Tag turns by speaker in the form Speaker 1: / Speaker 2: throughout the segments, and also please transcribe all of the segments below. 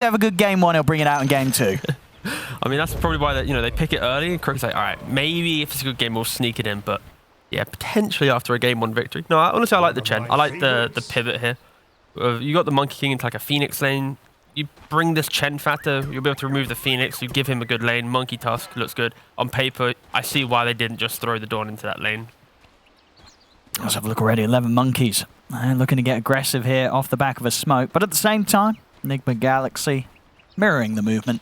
Speaker 1: have a good game one, he'll bring it out in game two.
Speaker 2: I mean, that's probably why they pick it early. And Crook's like, all right, maybe if it's a good game, we'll sneak it in. But yeah, potentially after a game one victory. No, honestly, I like the Chen. I like the pivot here. You got the Monkey King into like a Phoenix lane. You bring this Chen Fatter, you'll be able to remove the Phoenix. You give him a good lane. Monkey Tusk looks good. On paper, I see why they didn't just throw the Dawn into that lane.
Speaker 1: Let's have a look already. 11Monkeyz looking to get aggressive here off the back of a smoke. But at the same time, Nigma Galaxy mirroring the movement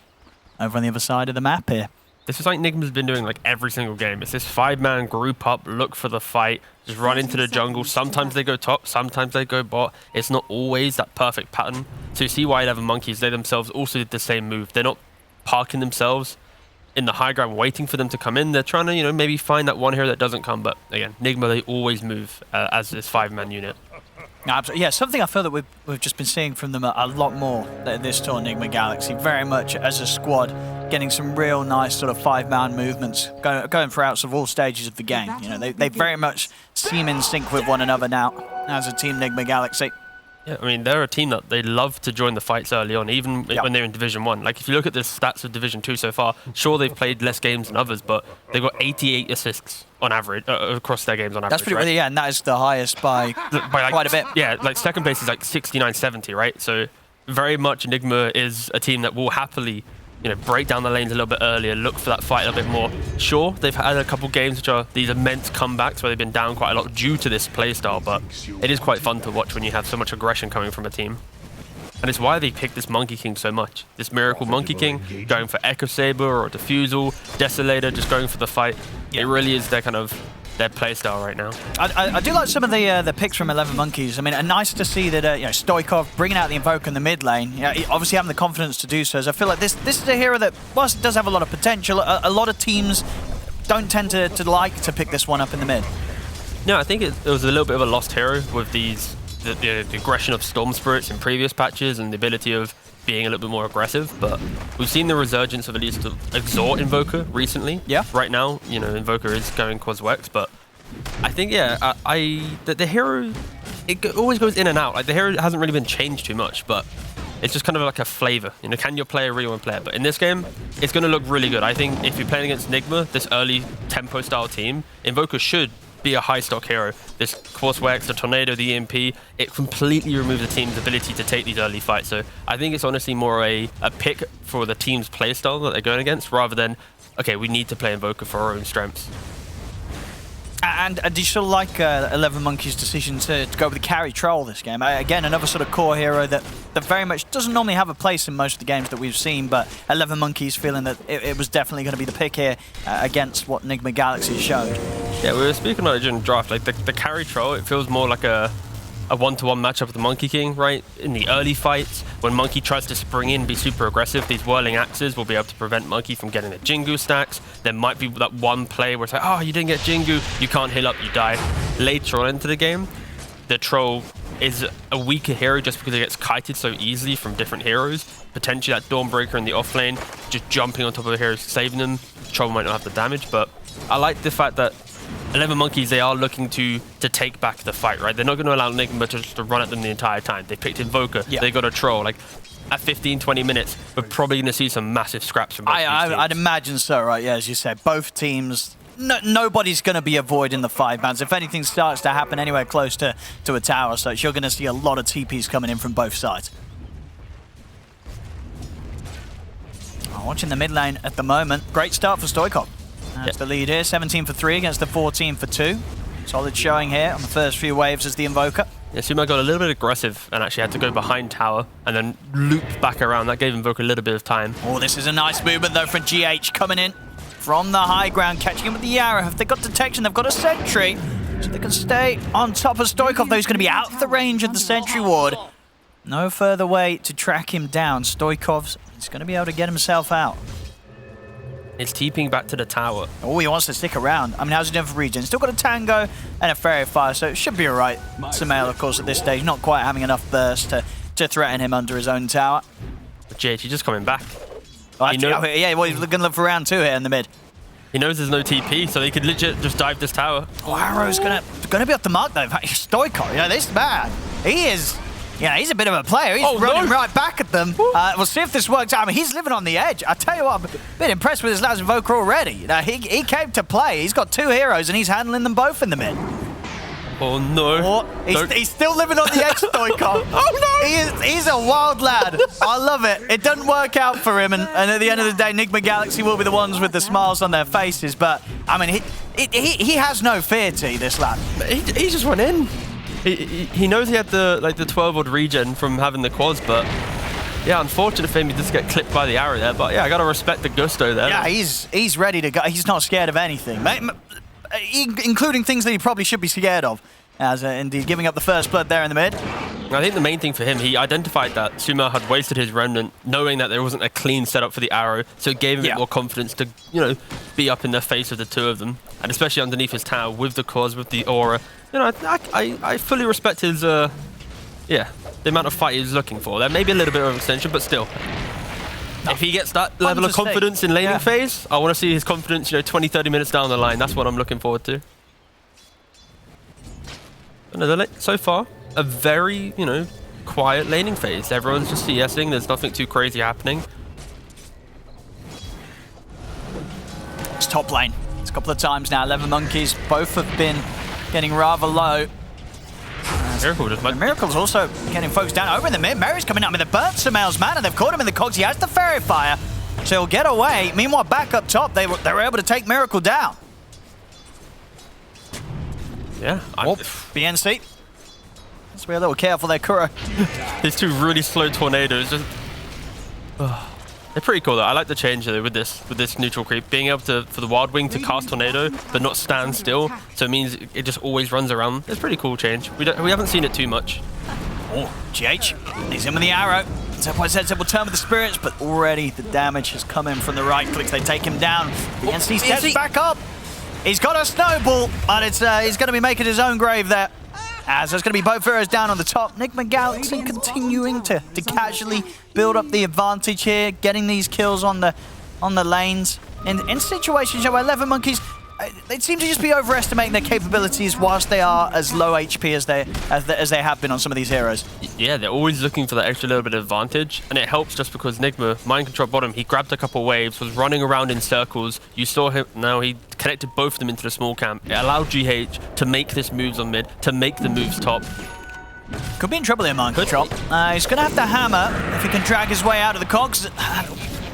Speaker 1: over on the other side of the map here.
Speaker 2: This is like Nigma's been doing like every single game. It's this 5-man group up, look for the fight, just run into the jungle. Sometimes they go top, sometimes they go bot. It's not always that perfect pattern. So you see why 11Monkeyz, they themselves also did the same move. They're not parking themselves in the high ground waiting for them to come in. They're trying to, maybe find that one hero that doesn't come. But again, Nigma, they always move as this 5-man unit.
Speaker 1: Absolutely. Yeah, something I feel that we've just been seeing from them a lot more this tour, Nigma Galaxy. Very much as a squad, getting some real nice sort of 5-man movements, going throughout sort of all stages of the game. They very much seem in sync with one another now as a team, Nigma Galaxy.
Speaker 2: Yeah, I mean, they're a team that they love to join the fights early on, even when they're in Division 1. Like, if you look at the stats of Division 2 so far, sure, they've played less games than others, but they've got 88 assists on average, across their games on average.
Speaker 1: That's pretty really, yeah, and that is the highest by
Speaker 2: like,
Speaker 1: quite a bit.
Speaker 2: Yeah, like second place is like 69-70, right? So very much Nigma is a team that will happily, break down the lanes a little bit earlier, look for that fight a little bit more. Sure, they've had a couple games which are these immense comebacks where they've been down quite a lot due to this playstyle, but it is quite fun to watch when you have so much aggression coming from a team. And it's why they picked this Monkey King so much. This Miracle Monkey King, going for Echo Saber or Diffusal, Desolator, just going for the fight. It really is their playstyle right now.
Speaker 1: I do like some of the picks from 11Monkeyz. I mean, nice to see that Stoikov bringing out the Invoker in the mid lane. Obviously having the confidence to do so. So I feel like this is a hero that, whilst it does have a lot of potential, a lot of teams don't tend to like to pick this one up in the mid.
Speaker 2: No, I think it was a little bit of a lost hero with the aggression of Storm Spirits in previous patches and the ability of being a little bit more aggressive, but we've seen the resurgence of at least Exhort Invoker recently. Yeah. Right now, Invoker is going Quaswex, but I think, the hero, it always goes in and out. Like, the hero hasn't really been changed too much, but it's just kind of like a flavor. Can your player really want to play it? But in this game, it's going to look really good. I think if you're playing against Nigma, this early tempo style team, Invoker should be a high stock hero. This Quaswex, the Tornado, the EMP, it completely removes the team's ability to take these early fights. So I think it's honestly more a pick for the team's playstyle that they're going against, rather than, okay, we need to play Invoker for our own strengths.
Speaker 1: And do you sort of like 11Monkeyz' decision to go with the carry troll this game? Again, another sort of core hero that very much doesn't normally have a place in most of the games that we've seen, but 11Monkeyz feeling that it was definitely going to be the pick here against what Nigma Galaxy showed.
Speaker 2: Yeah, we were speaking about it during draft. Like the carry troll, it feels more like a one-to-one matchup with the Monkey King, right? In the early fights, when Monkey tries to spring in, be super aggressive, these whirling axes will be able to prevent Monkey from getting the Jingu stacks. There might be that one play where it's like, oh, you didn't get Jingu, you can't heal up, you die. Later on into the game, the troll is a weaker hero just because it gets kited so easily from different heroes. Potentially that Dawnbreaker in the off lane, just jumping on top of the heroes, saving them. The troll might not have the damage, but I like the fact that 11Monkeyz, they are looking to take back the fight, right? They're not going to allow Nigma to run at them the entire time. They picked Invoker, they got a troll. Like, at 15-20 minutes, we're probably going to see some massive scraps from both these teams.
Speaker 1: I'd imagine so, right? Yeah, as you said, both teams, nobody's going to be avoiding the 5-mans. If anything starts to happen anywhere close to a tower, so you're going to see a lot of TPs coming in from both sides. Watching the mid lane at the moment. Great start for Stoikov. That's the lead here, 17 for 3 against the 14 for 2. Solid showing here on the first few waves as the Invoker.
Speaker 2: Yeah, Sumo got a little bit aggressive and actually had to go behind tower and then loop back around. That gave Invoker a little bit of time.
Speaker 1: Oh, this is a nice movement though from GH coming in from the high ground, catching him with the Yara. If they've got detection, they've got a sentry, so they can stay on top of Stoikov, though he's going to be out of the range of the sentry ward. No further way to track him down. Stoikov's going to be able to get himself out.
Speaker 2: It's TPing back to the tower.
Speaker 1: Oh, he wants to stick around. I mean, how's he doing for regen? Still got a Tango and a Fairy Fire, so it should be all right. Sumail, of course, at this stage, not quite having enough burst to threaten him under his own tower.
Speaker 2: But GH, he's just coming back.
Speaker 1: Well, yeah, well, he's going to look for round 2 here in the mid.
Speaker 2: He knows there's no TP, so he could legit just dive this tower.
Speaker 1: Oh, Arrow's going to be off the mark, though. Stoikov, this man, he is Yeah, he's a bit of a player. He's running right back at them. We'll see if this works out. I mean, he's living on the edge. I tell you what, I'm a bit impressed with his lads Invoker already. You know, he came to play. He's got 2 heroes, and he's handling them both in the mid.
Speaker 2: Oh, no.
Speaker 1: He's still living on the edge, Stoikov. Oh, no. He's a wild lad. I love it. It doesn't work out for him, and at the end of the day, Nigma Galaxy will be the ones with the smiles on their faces. But, I mean, he has no fear, T, this lad.
Speaker 2: He just went in. He knows he had the 12 odd regen from having the quads, but yeah, unfortunate for him, he just get clipped by the arrow there. But yeah, I gotta respect the gusto there.
Speaker 1: Yeah, he's ready to go. He's not scared of anything, including things that he probably should be scared of. As indeed giving up the first blood there in the mid.
Speaker 2: I think the main thing for him, he identified that Sumo had wasted his remnant, knowing that there wasn't a clean setup for the arrow, so it gave him a bit more confidence to, you know, be up in the face of the 2 of them, and especially underneath his tower with the cause, with the aura. You know, I fully respect his, the amount of fight he's looking for. There may be a little bit of extension, but still. If he gets that level of confidence in laning phase, I want to see his confidence, you know, 20, 30 minutes down the line. That's what I'm looking forward to. So far, a very, you know, quiet laning phase. Everyone's just CSing. There's nothing too crazy happening.
Speaker 1: It's top lane. It's a couple of times now. 11Monkeyz both have been getting rather low. Miracle's also getting folks down over in the mid. Mary's coming up with a burnt Sumail's mana. They've caught him in the cogs. He has the Fairy Fire, so he'll get away. Meanwhile, back up top, they were able to take Miracle down.
Speaker 2: Yeah.
Speaker 1: BNC. Let's be a little careful there, Kuro.
Speaker 2: These 2 really slow tornadoes. Just, they're pretty cool though. I like the change though with this neutral creep. Being able to, for the Wild Wing to cast Tornado, but not stand still. So it means it just always runs around. It's a pretty cool change. We haven't seen it too much.
Speaker 1: Oh, GH. He's in with the arrow. Zeppo said we'll turn with the spirits, but already the damage has come in from the right clicks. They take him down. BNC steps back up. He's got a snowball, but he's going to be making his own grave there. As there's going to be both heroes down on the top. Nigma Galaxy continuing to casually build up the advantage here, getting these kills on the lanes. In situations where 11Monkeyz, they seem to just be overestimating their capabilities whilst they are as low HP as they have been on some of these heroes.
Speaker 2: Yeah, they're always looking for that extra little bit of advantage, and it helps just because Nigma, mind control bottom, he grabbed a couple waves, was running around in circles. You saw him, now he connected both of them into the small camp. It allowed GH to make this moves on mid, to make the moves top.
Speaker 1: Could be in trouble here, mind control. He's going to have to hammer if he can drag his way out of the cogs.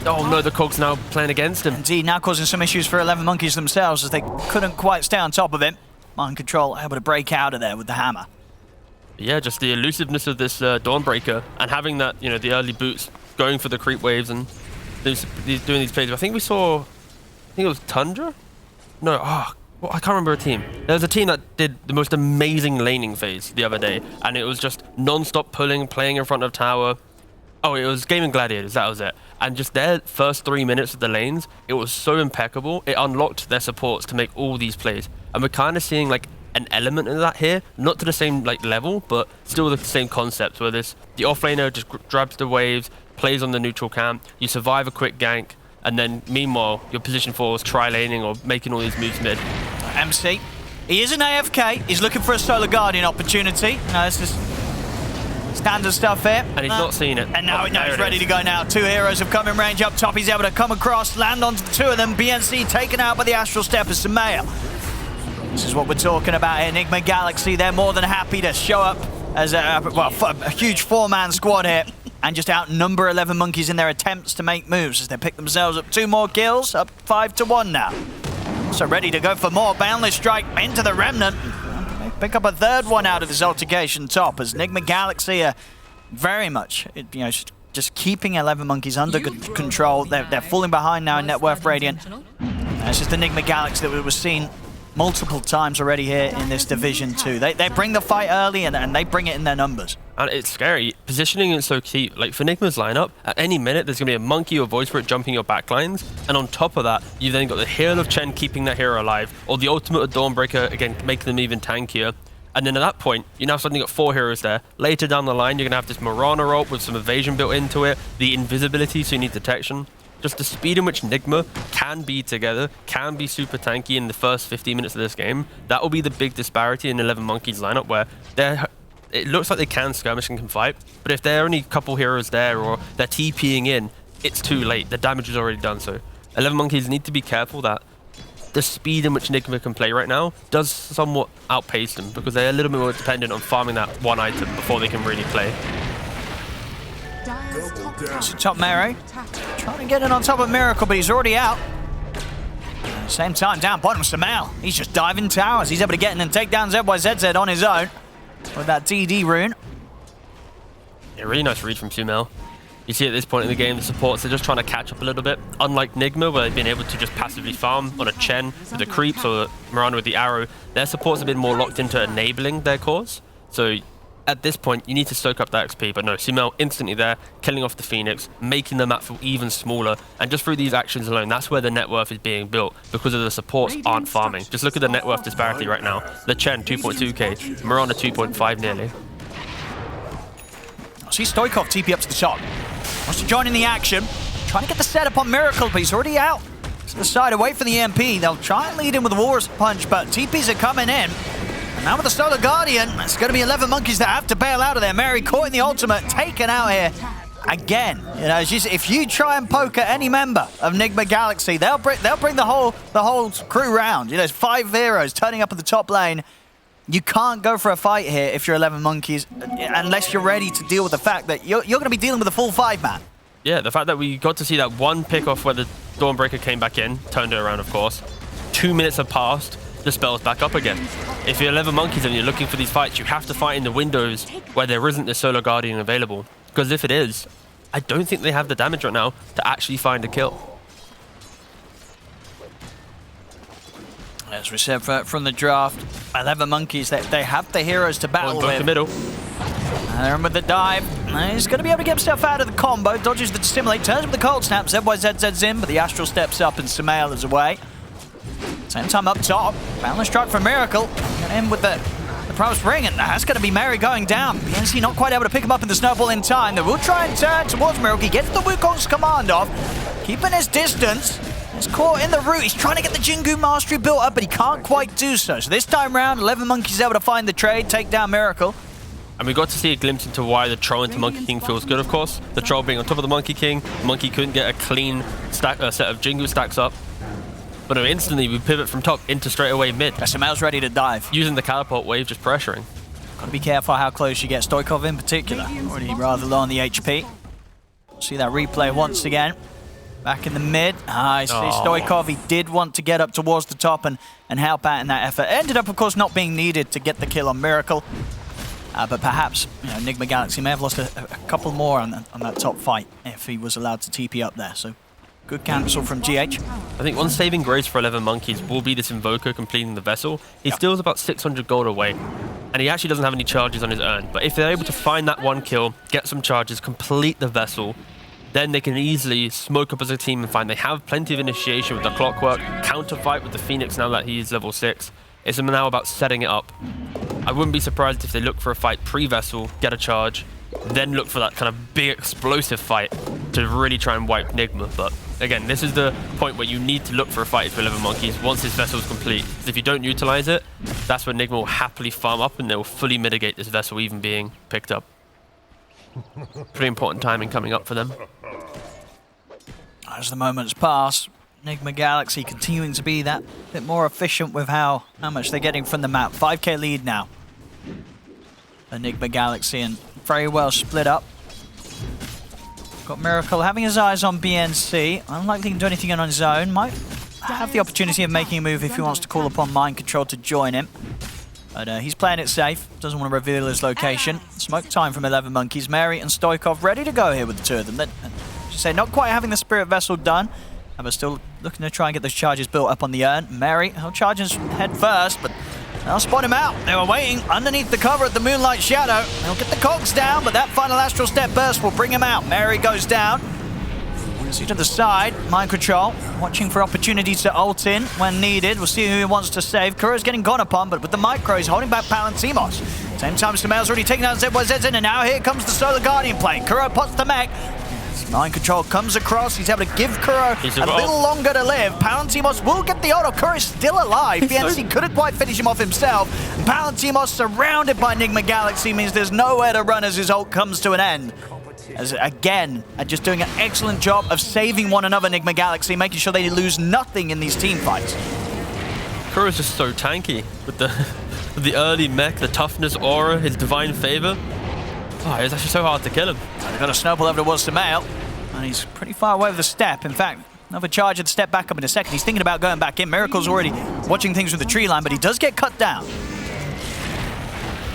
Speaker 2: Oh no, the cogs now playing against him.
Speaker 1: Indeed, now causing some issues for 11Monkeyz themselves as they couldn't quite stay on top of him. Mind control able to break out of there with the hammer.
Speaker 2: Yeah, just the elusiveness of this Dawnbreaker and having that, you know, the early boots going for the creep waves and doing these plays. I think it was Tundra? No, I can't remember a team. There was a team that did the most amazing laning phase the other day, and it was just non-stop pulling, playing in front of tower. Oh, it was Gaming Gladiators, that was it. And just their first 3 minutes of the lanes, it was so impeccable. It unlocked their supports to make all these plays. And we're kind of seeing like an element of that here, not to the same like level, but still the same concept where the offlaner just grabs the waves, plays on the neutral camp, you survive a quick gank, and then meanwhile, your position 4 is tri-laning or making all these moves mid.
Speaker 1: MC, he is an AFK. He's looking for a Solar Guardian opportunity. No, this is standard stuff here.
Speaker 2: And he's not seen it.
Speaker 1: And now he's ready to go now. 2 heroes have come in range up top. He's able to come across, land onto the 2 of them. BNC taken out by the Astral Step as Sumail. This is what we're talking about here. Nigma Galaxy, they're more than happy to show up as a huge 4-man squad here and just outnumber 11Monkeyz in their attempts to make moves as they pick themselves up 2 more kills, up 5-1 now. So ready to go for more. Boundless Strike into the Remnant. They pick up a 3rd one out of this altercation top as Nigma Galaxy are very much, just keeping 11Monkeyz under control. They're falling behind now in net worth Radiant. That's just the Nigma Galaxy that we were seeing multiple times already here in this Division 2. They bring the fight early and they bring it in their numbers.
Speaker 2: And it's scary. Positioning is so key. Like for Nigma's lineup, at any minute there's going to be a Monkey or Void Spirit jumping your backlines, and on top of that, you've then got the Hail of Chen keeping that hero alive, or the ultimate of Dawnbreaker, again, making them even tankier. And then at that point, you now suddenly got 4 heroes there. Later down the line, you're going to have this Mirana ult with some evasion built into it, the invisibility, so you need detection. Just the speed in which Nigma can be together, can be super tanky in the first 15 minutes of this game, that will be the big disparity in 11Monkeyz lineup, where it looks like they can skirmish and can fight, but if there are only a couple heroes there or they're TPing in, it's too late. The damage is already done. So 11Monkeyz need to be careful that the speed in which Nigma can play right now does somewhat outpace them, because they're a little bit more dependent on farming that one item before they can really play.
Speaker 1: So top Mary, trying to get in on top of Miracle, but he's already out. At the same time, down bottom, Samel. He's just diving towers. He's able to get in and take down ZYZZ on his own with that DD rune.
Speaker 2: Yeah, really nice read from Samel. You see at this point in the game, the supports are just trying to catch up a little bit. Unlike Nigma, where they've been able to just passively farm on a Chen with the creeps or Miranda with the arrow, their supports have been more locked into enabling their cores. So at this point, you need to soak up that XP. But no, Samel instantly there, killing off the Phoenix, making the map feel even smaller. And just through these actions alone, that's where the net worth is being built, because of the supports aren't farming. Just look at the net worth disparity right now. The Chen, 2.2k, Miranda, 2.5 nearly.
Speaker 1: See Stoikov TP up to the top. Wants to join in the action. Trying to get the setup on Miracle, but he's already out to the side away from the EMP. They'll try and lead in with the War's Punch, but TPs are coming in. And now with the Solar Guardian, it's going to be 11Monkeyz that have to bail out of there. Mary caught in the ultimate, taken out here again. You know, it's just, if you try and poke at any member of Nigma Galaxy, they'll bring the whole crew round. You know, there's 5 heroes turning up at the top lane. You can't go for a fight here if you're 11Monkeyz, unless you're ready to deal with the fact that you're going to be dealing with a full 5-man.
Speaker 2: Yeah, the fact that we got to see that one pick-off where the Dawnbreaker came back in, turned it around, of course. 2 minutes have passed, the spell's back up again. If you're 11Monkeyz and you're looking for these fights, you have to fight in the windows where there isn't the Solar Guardian available. Because if it is, I don't think they have the damage right now to actually find a kill.
Speaker 1: As we said from the draft, 11Monkeyz, they have the heroes to battle with.
Speaker 2: The middle.
Speaker 1: And with the dive, he's going to be able to get himself out of the combo, dodges the stimulate, turns with the cold snap, ZYZZ's in, but the Astral steps up and Samel is away. Same time up top, balance struck from Miracle, and in with the Promise Ring, and that's going to be Mary going down. BNC not quite able to pick him up in the snowball in time. They will try and turn towards Miracle. He gets the Wukong's command off, keeping his distance. He's caught in the root. He's trying to get the Jingu Mastery built up, but he can't quite do so. So this time round, 11Monkeyz able to find the trade, take down Miracle.
Speaker 2: And we got to see a glimpse into why the Troll into Monkey King feels good, of course. The Troll being on top of the Monkey King. Monkey couldn't get a clean stack, set of Jingu stacks up. But no, instantly we pivot from top into straight away mid.
Speaker 1: SML's ready to dive.
Speaker 2: Using the catapult wave, just pressuring.
Speaker 1: Got to be careful how close you get. Stoikov in particular, already rather low on the HP. See that replay once again. Back in the mid. I see Stoikov. He did want to get up towards the top and help out in that effort. Ended up, of course, not being needed to get the kill on Miracle. But perhaps, you know, Nigma Galaxy may have lost a couple more on that top fight if he was allowed to TP up there. So good cancel from GH.
Speaker 2: I think one saving grace for 11Monkeyz will be this Invoker completing the vessel. He still is about 600 gold away, and he actually doesn't have any charges on his urn. But if they're able to find that one kill, get some charges, complete the vessel, then they can easily smoke up as a team and find they have plenty of initiation with the Clockwork, counter fight with the Phoenix now that he's level 6. It's now about setting it up. I wouldn't be surprised if they look for a fight pre-vessel, get a charge, then look for that kind of big explosive fight to really try and wipe Nigma. But again, this is the point where you need to look for a fight for 11Monkeyz once his vessel is complete. If you don't utilize it, that's when Nigma will happily farm up and they will fully mitigate this vessel even being picked up. Pretty important timing coming up for them.
Speaker 1: As the moments pass, Nigma Galaxy continuing to be that bit more efficient with how much they're getting from the map. 5k lead now. Nigma Galaxy, and very well split up. Got Miracle having his eyes on BNC. Unlikely he can do anything on his own. Might have the opportunity of making a move if he wants to call upon Mind Control to join him. But he's playing it safe. Doesn't want to reveal his location. Smoke time from 11Monkeyz. Mary and Stoikov ready to go here with the two of them. As you say, not quite having the Spirit Vessel done, but still looking to try and get those charges built up on the urn. Mary, he'll charge his head first, but they'll spot him out. They were waiting underneath the cover of the Moonlight Shadow. They'll get the cogs down, but that final Astral Step burst will bring him out. Mary goes down. See to the side, Mind Control, watching for opportunities to ult in when needed. We'll see who he wants to save. Kuro's getting gone upon, but with the micros holding back Palantimos. Same time, Samel's already taken out ZYZ in, and now here comes the Solar Guardian play. Kuro pots the mech. Mind control comes across. He's able to give Kuro a little longer to live. Palantimos will get the auto. Kuro is still alive. PNC couldn't quite finish him off himself. Palantimos surrounded by Nigma Galaxy means there's nowhere to run as his ult comes to an end. As again, just doing an excellent job of saving one another, Nigma Galaxy, making sure they lose nothing in these team fights.
Speaker 2: Kuro's just so tanky with the early mech, the toughness aura, his divine favor. Oh, it's actually so hard to kill him.
Speaker 1: They've got a snowball over towards Samael, and he's pretty far away with the step. In fact, another charge and step back up in a second. He's thinking about going back in. Miracle's already watching things with the tree line, but he does get cut down.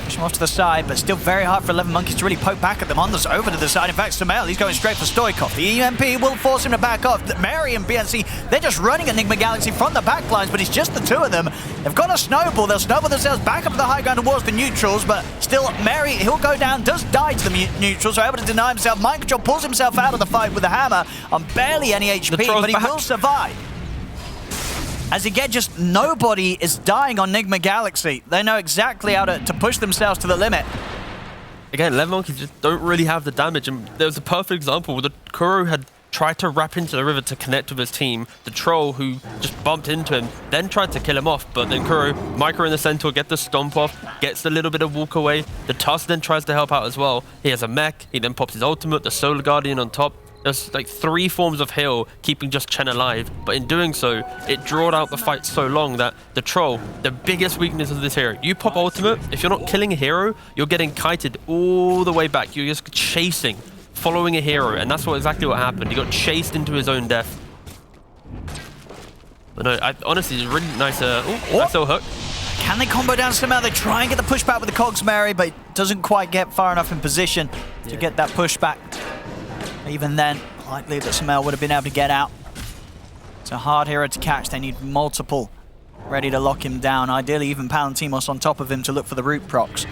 Speaker 1: Push him off to the side, but still very hard for 11Monkeyz to really poke back at them. On this over to the side. In fact, Samael, he's going straight for Stoikov. The EMP will force him to back off. Mary and BNC, they're just running at Nigma Galaxy from the back lines, but it's just the two of them. They've got a snowball. They'll snowball themselves back up to the high ground towards the neutrals, but still, Mary, he'll go down, does die to the neutrals, so able to deny himself. Mind control pulls himself out of the fight with a hammer on barely any HP, but he will survive. As again, just nobody is dying on Nigma Galaxy. They know exactly how to push themselves to the limit.
Speaker 2: Again, 11Monkeyz just don't really have the damage, and there was a perfect example where the Kuro had tried to wrap into the river to connect with his team. The troll, who just bumped into him, then tried to kill him off, but then Kuro, Micro in the centaur, get the stomp off, gets a little bit of walk away. The Tusk then tries to help out as well. He has a mech, he then pops his ultimate, the Solar Guardian on top. There's like 3 forms of heal keeping just Chen alive, but in doing so, it drawed out the fight so long that the troll, the biggest weakness of this hero, you pop ultimate, if you're not killing a hero, you're getting kited all the way back. You're just chasing, following a hero, and that's exactly what happened. He got chased into his own death. But no, honestly, it's a really nice, nice little hook.
Speaker 1: Can they combo down somehow? They try and get the pushback with the Cogs Mary, but it doesn't quite get far enough in position to get that pushback. Even then, likely that Samael would have been able to get out. It's a hard hero to catch. They need multiple ready to lock him down. Ideally, even Palantimos on top of him to look for the root procs.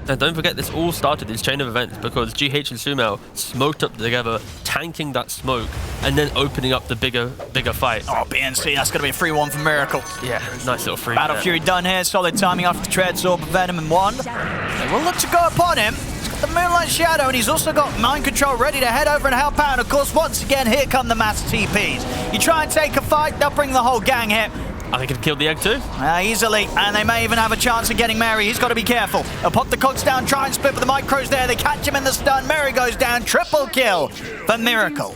Speaker 2: And don't forget, this all started, this chain of events, because GH and Sumail smoked up together, tanking that smoke, and then opening up the bigger fight.
Speaker 1: Oh, BNC, that's going to be a free one for Miracle.
Speaker 2: Yeah, nice little free.
Speaker 1: Battle Fury done here. Solid timing after the Tread, Zorb, Venom, and Wand. They will look to go upon him. The Moonlight Shadow, and he's also got Mind Control ready to head over and help out. And of course, once again, here come the mass TPs. You try and take a fight, they'll bring the whole gang here.
Speaker 2: I think it killed the egg too.
Speaker 1: Easily, and they may even have a chance of getting Mary. He's got to be careful. They'll pop the cogs down, try and split with the micros there. They catch him in the stun. Mary goes down. Triple kill for Miracle.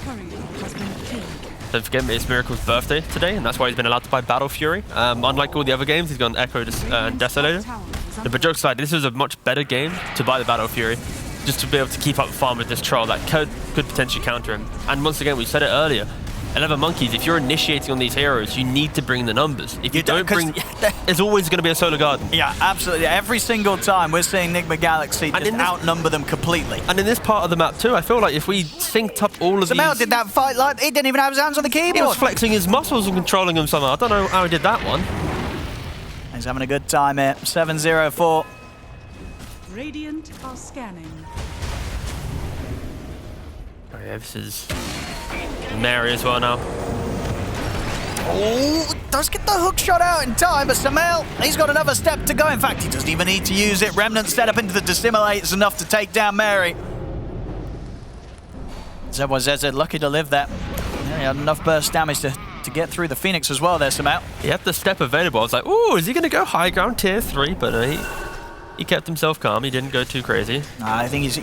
Speaker 2: Don't forget, it's Miracle's birthday today, and that's why he's been allowed to buy Battle Fury. Unlike all the other games, he's got an Echo and Desolator. But jokes aside, this is a much better game to buy the Battle Fury, just to be able to keep up farm with this troll that could potentially counter him. And once again, we said it earlier, 11Monkeyz, if you're initiating on these heroes, you need to bring the numbers. If you don't bring, there's always going to be a Solar Guard.
Speaker 1: Yeah, absolutely. Every single time we're seeing Nigma Galaxy just outnumber them completely.
Speaker 2: And in this part of the map too, I feel like if we synced up all of
Speaker 1: Samael did that fight like he didn't even have his hands on the keyboard.
Speaker 2: He was flexing his muscles and controlling them somehow. I don't know how he did that one.
Speaker 1: He's having a good time here. 7-0-4.
Speaker 3: Radiant are scanning.
Speaker 2: Oh yeah, this is Mary as well now.
Speaker 1: Oh, does get the hook shot out in time, but Samael, he's got another step to go. In fact, he doesn't even need to use it. Remnant set up into the Dissimulate is enough to take down Mary. ZZ lucky to live that. Yeah, he had enough burst damage to get through the Phoenix as well there, Samael.
Speaker 2: He had the step available. I was like, ooh, is he going to go high ground tier 3? But he kept himself calm. He didn't go too crazy.
Speaker 1: I think he's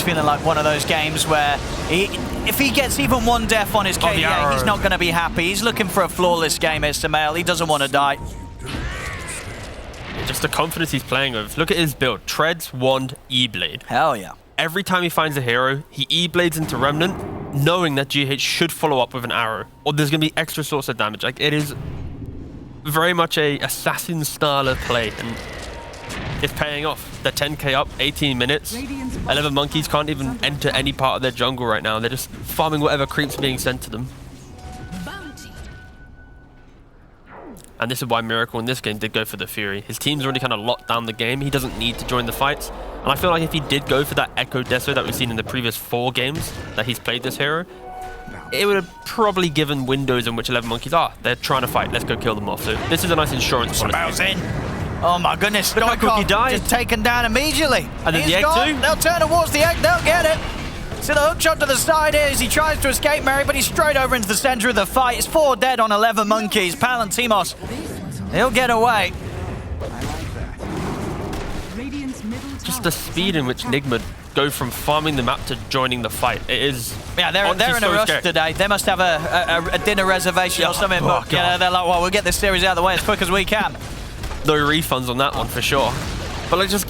Speaker 1: feeling like one of those games where if he gets even one death on his KDA, he's not going to be happy. He's looking for a flawless game here, Samael. He doesn't want to die.
Speaker 2: Just the confidence he's playing with. Look at his build. Treads, Wand, E-Blade.
Speaker 1: Hell yeah.
Speaker 2: Every time he finds a hero, he E-Blades into Remnant, knowing that GH should follow up with an arrow, or there's going to be extra source of damage. Like, it is very much a assassin style of play, and it's paying off. They're 10k up, 18 minutes. 11Monkeyz can't even enter any part of their jungle right now. They're just farming whatever creeps being sent to them. And this is why Miracle in this game did go for the Fury. His team's already kind of locked down the game. He doesn't need to join the fights. And I feel like if he did go for that Echo Deso that we've seen in the previous 4 games that he's played this hero, it would have probably given windows in which 11Monkeyz they're trying to fight. Let's go kill them off. So this is a nice insurance policy.
Speaker 1: In. Oh my goodness,
Speaker 2: Stoikov
Speaker 1: just taken down immediately.
Speaker 2: And then the egg too?
Speaker 1: They'll turn towards the egg, they'll get it. Galaxy, the hook shot to the side here as he tries to escape Mary, but he's straight over into the center of the fight. It's 4 dead on 11Monkeyz. Palantimos, he'll get away.
Speaker 2: Just the speed in which Nigma go from farming the map to joining the fight. It is.
Speaker 1: Yeah, they're in a rush today. They must have a dinner reservation or something. But yeah, they're like, well, we'll get this series out of the way as quick as we can.
Speaker 2: No refunds on that one for sure. But like just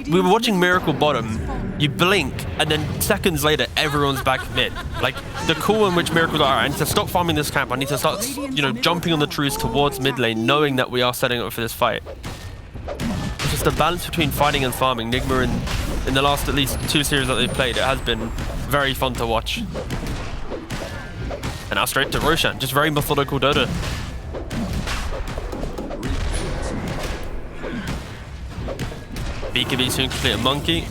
Speaker 2: we were watching Miracle bottom. You blink, and then seconds later, everyone's back mid. Like the call in which Miracle's like, all right, I need to stop farming this camp. I need to start, jumping on the trees towards mid lane, knowing that we are setting up for this fight. It's just the balance between fighting and farming. Nigma in the last at least 2 series that they've played, it has been very fun to watch. And now straight to Roshan, just very methodical Dota. BKB soon complete a monkey.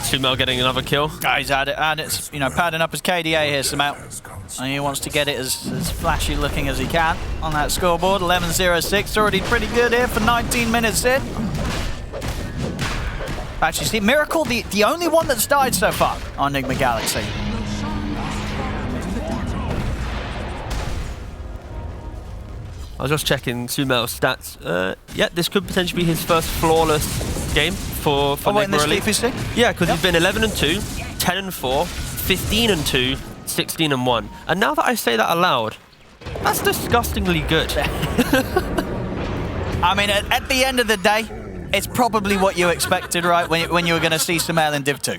Speaker 2: Sumail getting another kill.
Speaker 1: He's had it, and it's padding up his KDA here, Sumail. And he wants to get it as flashy looking as he can on that scoreboard. 11-0-6, already pretty good here for 19 minutes in. Actually, see, Miracle, the only one that's died so far on Nigma Galaxy.
Speaker 2: I was just checking Sumail's stats. Yeah, this could potentially be his first flawless game for Nigma
Speaker 1: in this DPC?
Speaker 2: Yeah, because he's been 11-2, 10-4, 15-2, 16-1. And now that I say that aloud, that's disgustingly good.
Speaker 1: I mean, at the end of the day, it's probably what you expected, right? When you were going to see Sumail in Div 2.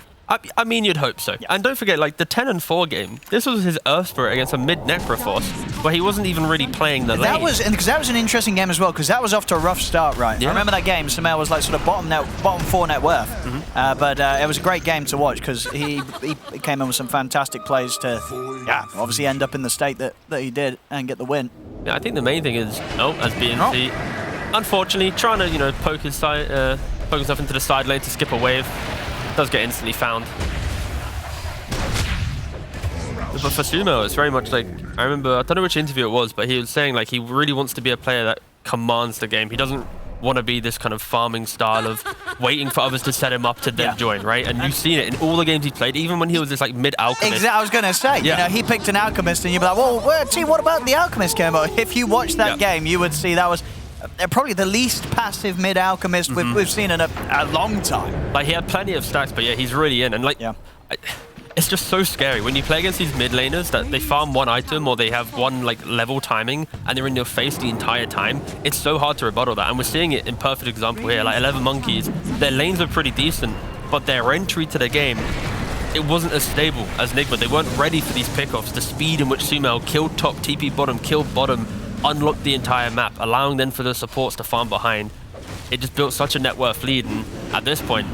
Speaker 2: I mean, you'd hope so. Yeah. And don't forget, like, the 10-4 game, this was his Earth Spirit against a mid-Necroforce, where he wasn't even really playing the lane. Because
Speaker 1: that was an interesting game as well, because that was off to a rough start, right? Yeah. I remember that game, Sumail was like sort of bottom 4 net worth. But it was a great game to watch, because he came in with some fantastic plays to, obviously end up in the state that he did and get the win.
Speaker 2: Yeah, I think the main thing is, as BNC, unfortunately, trying to, poke himself into the side lane to skip a wave. Does get instantly found. But for Sumail, it's very much like, I remember, I don't know which interview it was, but he was saying like he really wants to be a player that commands the game. He doesn't want to be this kind of farming style of waiting for others to set him up to then join, right? And you've seen it in all the games he played, even when he was this like mid-alchemist.
Speaker 1: Exactly, I was going to say, he picked an alchemist and you'd be like, well, T, what about the alchemist combo? If you watched that game, you would see that was probably the least passive mid-alchemist we've seen in a long time.
Speaker 2: Like, he had plenty of stacks, but yeah, he's really in. And like, it's just so scary when you play against these mid laners that they farm one item or they have one like level timing and they're in your face the entire time. It's so hard to rebuttal that, and we're seeing it in perfect example here. Like 11Monkeyz, their lanes are pretty decent, but their entry to the game, it wasn't as stable as Nigma. They weren't ready for these pickoffs. The speed in which Sumail killed top, TP bottom, killed bottom, unlocked the entire map, allowing then for the supports to farm behind. It just built such a net worth lead, and at this point,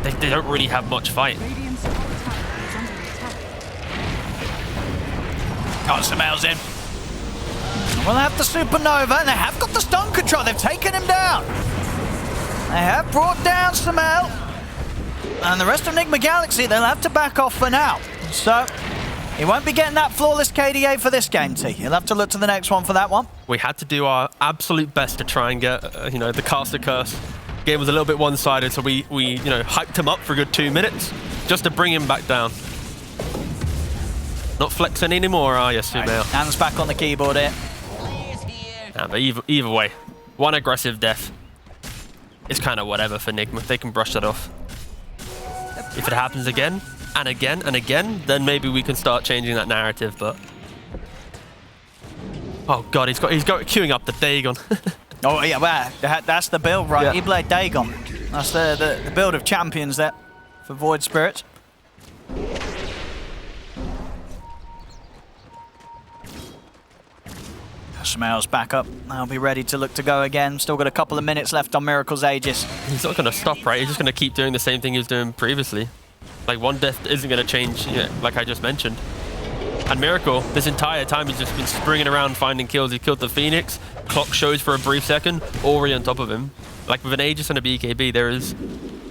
Speaker 2: they don't really have much fight.
Speaker 1: Sumail's in. Well, they have the Supernova, and they have got the stun control. They've taken him down. They have brought down Sumail. And the rest of Nigma Galaxy, they'll have to back off for now. So, he won't be getting that flawless KDA for this game, T. He'll have to look to the next one for that one.
Speaker 2: We had to do our absolute best to try and get, the caster curse. Game was a little bit one-sided, so we hyped him up for a good 2 minutes just to bring him back down. Not flexing anymore, are you, Sumail?
Speaker 1: Hands back on the keyboard here.
Speaker 2: Yeah, but either way, one aggressive death is kind of whatever for Nigma. They can brush that off. If it happens again, and again, and again, then maybe we can start changing that narrative, but... Oh god, he's got queuing up the Dagon.
Speaker 1: Oh yeah, well, that's the build, right? He played Dagon. That's the build of champions there for Void Spirits. Sumail's back up. They'll be ready to look to go again. Still got a couple of minutes left on Miracle's Aegis.
Speaker 2: He's not going to stop, right? He's just going to keep doing the same thing he was doing previously. Like, one death isn't going to change, like I just mentioned. And Miracle, this entire time, he's just been springing around finding kills. He killed the Phoenix. Clock shows for a brief second. Ori on top of him. Like, with an Aegis and a BKB, there is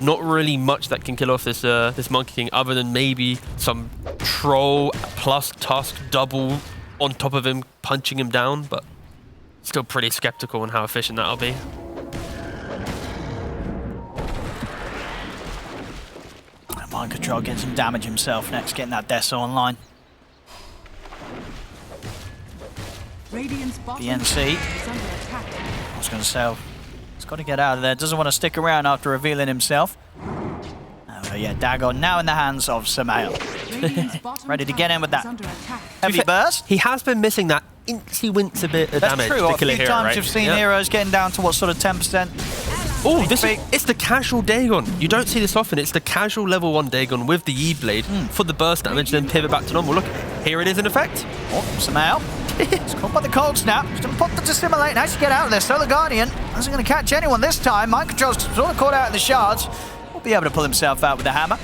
Speaker 2: not really much that can kill off this this Monkey King, other than maybe some Troll plus Tusk double on top of him, punching him down, but still pretty skeptical on how efficient that'll be.
Speaker 1: Mind Control getting some damage himself next, getting that Deso online.
Speaker 3: Radiant's bottom
Speaker 1: BNC.
Speaker 3: is under attack.
Speaker 1: I was going to say, he's got to get out of there. Doesn't want to stick around after revealing himself. Yeah, Dagon now in the hands of Samael. Ready to get in with that heavy burst.
Speaker 2: He has been missing that incy-wincy bit of damage.
Speaker 1: That's true.
Speaker 2: To
Speaker 1: A
Speaker 2: kill
Speaker 1: few
Speaker 2: hero,
Speaker 1: times
Speaker 2: right?
Speaker 1: you've seen heroes getting down to what sort of 10%.
Speaker 2: Oh, it's the casual Dagon. You don't see this often. It's the casual level 1 Dagon with the E-Blade for the burst damage, then pivot back to normal. Look, here it is in effect.
Speaker 1: Oh, Samael. It's caught by the cold snap. He's going to pop the Dissimulate. Nice to get out of there. Solar Guardian isn't going to catch anyone this time. Mind Control's sort of caught out in the shards. Will be able to pull himself out with the hammer.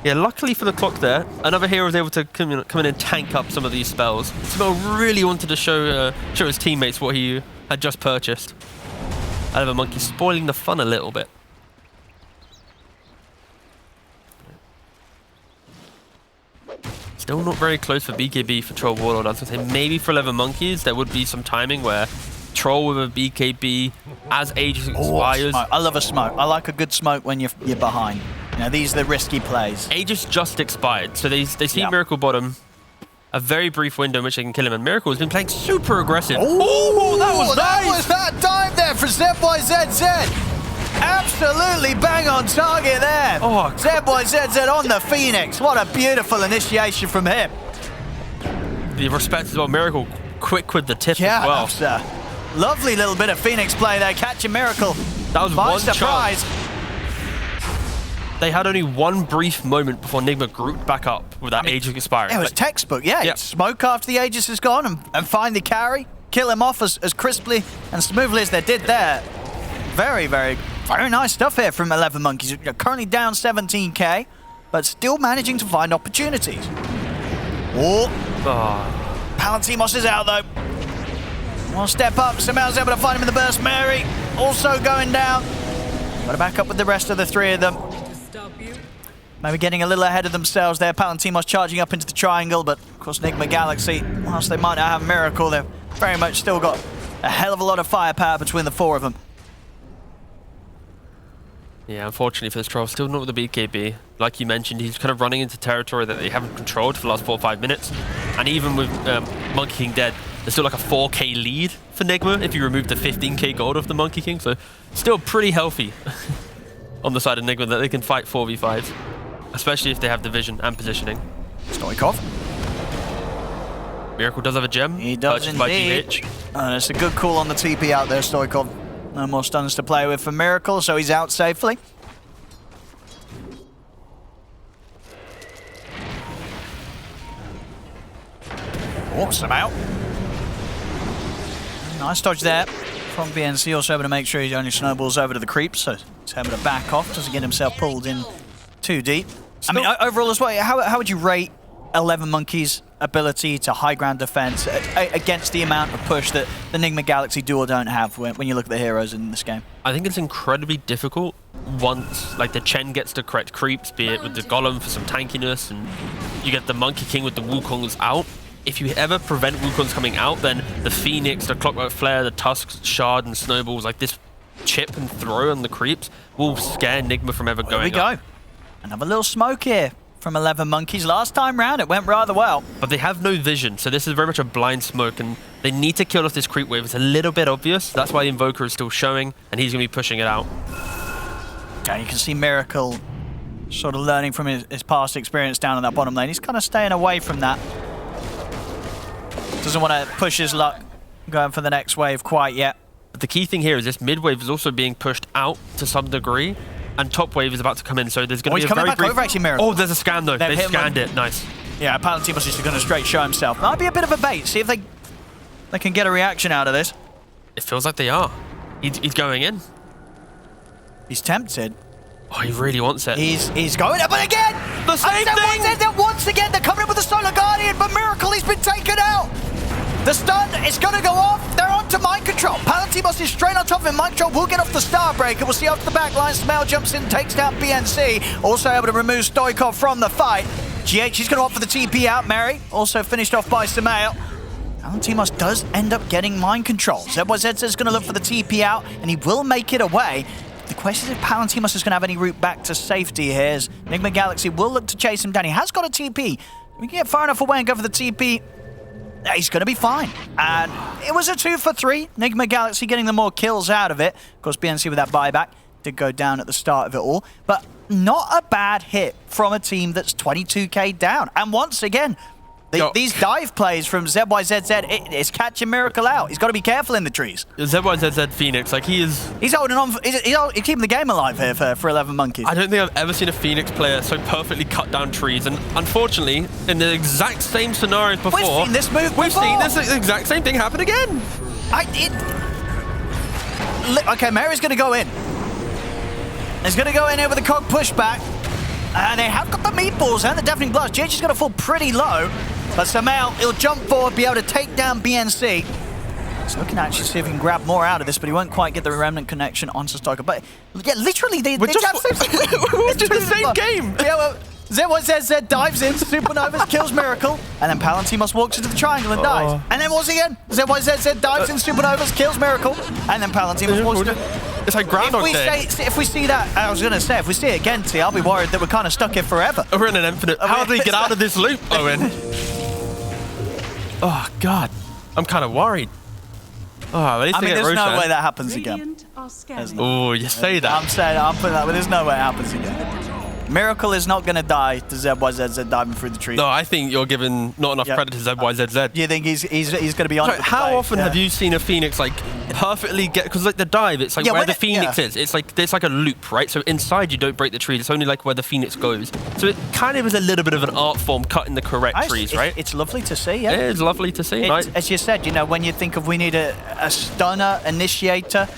Speaker 2: Yeah, luckily for the clock there, another hero was able to come in and tank up some of these spells. Samael really wanted to show his teammates what he had just purchased. 11Monkeyz spoiling the fun a little bit. Still not very close for BKB for Troll Warlord. I was going to say maybe for 11Monkeyz there would be some timing where Troll with a BKB as Aegis expires.
Speaker 1: I love a smoke. I like a good smoke when you're behind. You know, these are the risky plays.
Speaker 2: Aegis just expired, so they see Miracle bottom. A very brief window in which they can kill him, and Miracle has been playing super aggressive.
Speaker 1: Oh, that was that dive there for ZYZZ. Absolutely bang on target there.
Speaker 2: Oh,
Speaker 1: ZYZZ on the Phoenix. What a beautiful initiation from him.
Speaker 2: The respect as well. Miracle quick with the tip
Speaker 1: Yeah,
Speaker 2: as well.
Speaker 1: That's a lovely little bit of Phoenix play there. Catching Miracle.
Speaker 2: That was
Speaker 1: by
Speaker 2: one
Speaker 1: surprise.
Speaker 2: chance. They had only one brief moment before Nigma grouped back up with that Aegis expiring.
Speaker 1: It was textbook, yeah.
Speaker 2: Yep.
Speaker 1: Smoke after the Aegis is gone and find the carry, kill him off as crisply and smoothly as they did there. Very, very, very nice stuff here from 11Monkeyz. You're currently down 17k, but still managing to find opportunities. Oh, Palantimos is out though. One step up, Samael's able to find him in the burst. Mary also going down. Got to back up with the rest of the three of them. Maybe getting a little ahead of themselves there. Palantimos charging up into the triangle, but of course Nigma Galaxy, whilst they might not have Miracle, they've very much still got a hell of a lot of firepower between the four of them.
Speaker 2: Yeah, unfortunately for this Troll, still not with the BKB. Like you mentioned, he's kind of running into territory that they haven't controlled for the last 4 or 5 minutes. And even with Monkey King dead, there's still like a 4k lead for Nigma if you remove the 15k gold off the Monkey King. So still pretty healthy on the side of Nigma that they can fight 4v5s. Especially if they have the vision and positioning.
Speaker 1: Stoikov.
Speaker 2: Miracle does have a gem.
Speaker 1: He does indeed. It's a good call on the TP out there, Stoikov. No more stuns to play with for Miracle, so he's out safely. Awesome out. Nice dodge there from BNC, also able to make sure he only snowballs over to the creeps, so he's able to back off, doesn't get himself pulled in too deep. I mean, overall as well, how would you rate 11Monkeyz' ability to high ground defense against the amount of push that the Nigma Galaxy do or don't have when you look at the heroes in this game?
Speaker 2: I think it's incredibly difficult once like the Chen gets to correct creeps, be it with the Golem for some tankiness, and you get the Monkey King with the Wukongs out. If you ever prevent Wukongs coming out, then the Phoenix, the Clockwork Flare, the Tusks, Shard, and Snowballs, like this chip and throw on the creeps, will scare Nigma from ever going up.
Speaker 1: There we go. Another little smoke here from 11Monkeyz. Last time round, it went rather well.
Speaker 2: But they have no vision, so this is very much a blind smoke, and they need to kill off this creep wave. It's a little bit obvious. That's why the Invoker is still showing, and he's going to be pushing it out.
Speaker 1: Yeah, you can see Miracle sort of learning from his past experience down in that bottom lane. He's kind of staying away from that. Doesn't want to push his luck going for the next wave quite yet.
Speaker 2: But the key thing here is this mid wave is also being pushed out to some degree, and top wave is about to come in, so there's going to be a very brief...
Speaker 1: Over, actually, Miracle.
Speaker 2: Oh, there's a scan though. They've scanned it. Nice.
Speaker 1: Yeah, Palantimos is going to straight show himself. Might be a bit of a bait. See if they can get a reaction out of this.
Speaker 2: It feels like they are. He's going in.
Speaker 1: He's tempted.
Speaker 2: Oh, he really wants it.
Speaker 1: He's going up, but again!
Speaker 2: The same thing!
Speaker 1: Once again, they're coming in with the Solar Guardian, but Miracle, he's been taken out! The stun is going to go off. They're on to Mind Control. Palantimos is straight on top of him. Mind Control will get off the Starbreaker. We'll see after the back line. Samael jumps in, takes down BNC. Also able to remove Stoikov from the fight. GH is going to opt for the TP out. Mary also finished off by Samael. Palantimos does end up getting Mind Control. ZYZ is going to look for the TP out, and he will make it away. The question is if Palantimos is going to have any route back to safety here. As Nigma Galaxy will look to chase him down. He has got a TP. We can get far enough away and go for the TP. He's going to be fine. And it was a 2 for 3. Nigma Galaxy getting the more kills out of it. Of course, BNC with that buyback did go down at the start of it all. But not a bad hit from a team that's 22k down. And once again, these dive plays from ZYZZ, it's catching Miracle out. He's got to be careful in the trees.
Speaker 2: ZYZZ Phoenix, like he's
Speaker 1: holding on. He's keeping the game alive here for 11Monkeyz.
Speaker 2: I don't think I've ever seen a Phoenix player so perfectly cut down trees. And unfortunately, in the exact same scenarios before,
Speaker 1: we've seen this move before.
Speaker 2: We've seen this exact same thing happen again.
Speaker 1: Okay, Mary's going to go in. He's going to go in here with a cog pushback. And they have got the meatballs and the deafening blast. JH's going to fall pretty low. But somehow he'll jump forward, be able to take down BNC. He's looking to actually see if he can grab more out of this, but he won't quite get the remnant connection onto Stoker. But yeah, literally, they
Speaker 2: just the same game.
Speaker 1: Yeah, well, ZYZZ dives in, Supernovas kills Miracle, and then Palantimos walks into the triangle and dies. And then once again, ZYZZ dives in, Supernovas kills Miracle, and then Palantimos walks into...
Speaker 2: It's like Groundhog Day.
Speaker 1: If we see that, I was going to say, if we see it again, T, I'll be worried that we're kind of stuck here forever.
Speaker 2: We're in an infinite... How do we get out of this loop, Owen? Oh, God. I'm kind of worried. Oh, at least
Speaker 1: there's no way that happens again.
Speaker 2: Oh, you say that.
Speaker 1: I'm putting that, but there's no way it happens again. Miracle is not going to die to ZYZZ diving through the trees.
Speaker 2: No, I think you're giving not enough credit to ZYZZ.
Speaker 1: You think he's going to be on it?
Speaker 2: How often have you seen a Phoenix like perfectly get, because like the dive, it's like where the Phoenix is. It's like there's like a loop, right? So inside you don't break the trees. It's only like where the Phoenix goes. So it kind of is a little bit of an art form cutting the correct trees, right?
Speaker 1: It's lovely to see, yeah.
Speaker 2: It is lovely to see, right?
Speaker 1: As you said, you know, when you think of we need a stunner initiator,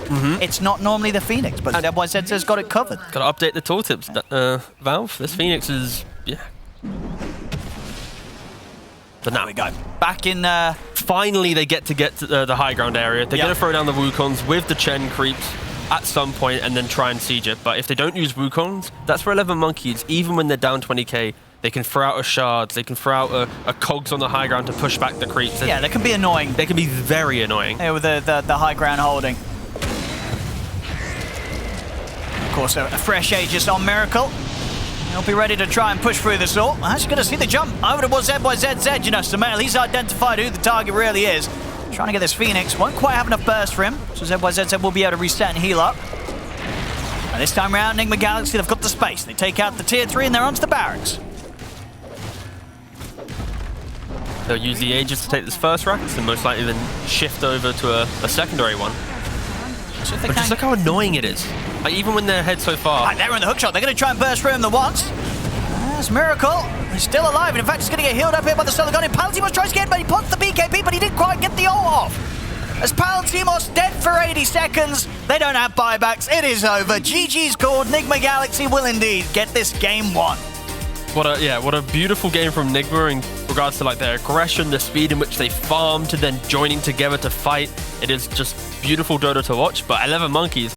Speaker 1: it's not normally the Phoenix, but ZYZZ's got it covered.
Speaker 2: Got to update the tooltips, Valve. This Phoenix is, yeah. But now
Speaker 1: we go. Back in...
Speaker 2: Finally, they get to the high ground area. They're going to throw down the Wukongs with the Chen creeps at some point and then try and siege it. But if they don't use Wukongs, that's where 11Monkeyz, even when they're down 20k, they can throw out a shards, they can throw out a cogs on the high ground to push back the creeps.
Speaker 1: Yeah, they can be annoying.
Speaker 2: They can be very annoying.
Speaker 1: Yeah, with the high ground holding. Of course, a fresh Aegis on Miracle. He'll be ready to try and push through this all. I'm actually going to see the jump over towards ZYZZ. You know, Samel, he's identified who the target really is. Trying to get this Phoenix. Won't quite have enough burst for him. So ZYZZ will be able to reset and heal up. And this time around, Nigma Galaxy, they've got the space. They take out the tier 3 and they're onto the barracks.
Speaker 2: They'll use the Aegis to take this first racket and most likely then shift over to a secondary one.
Speaker 1: So
Speaker 2: but just look how annoying it is. Like, even when they're ahead so far.
Speaker 1: Right, they're in the hookshot. They're going to try and burst through him the once. There's Miracle. He's still alive. And in fact, he's going to get healed up here by the Solar Guardian. Palantimos tries to get him, but he puts the BKB, but he didn't quite get the ult off. As Palantimos dead for 80 seconds, they don't have buybacks. It is over. GG's called. Nigma Galaxy will indeed get this game won.
Speaker 2: What a beautiful game from Nigma in regards to like their aggression, the speed in which they farm to then joining together to fight. It is just beautiful Dota to watch. But 11Monkeyz,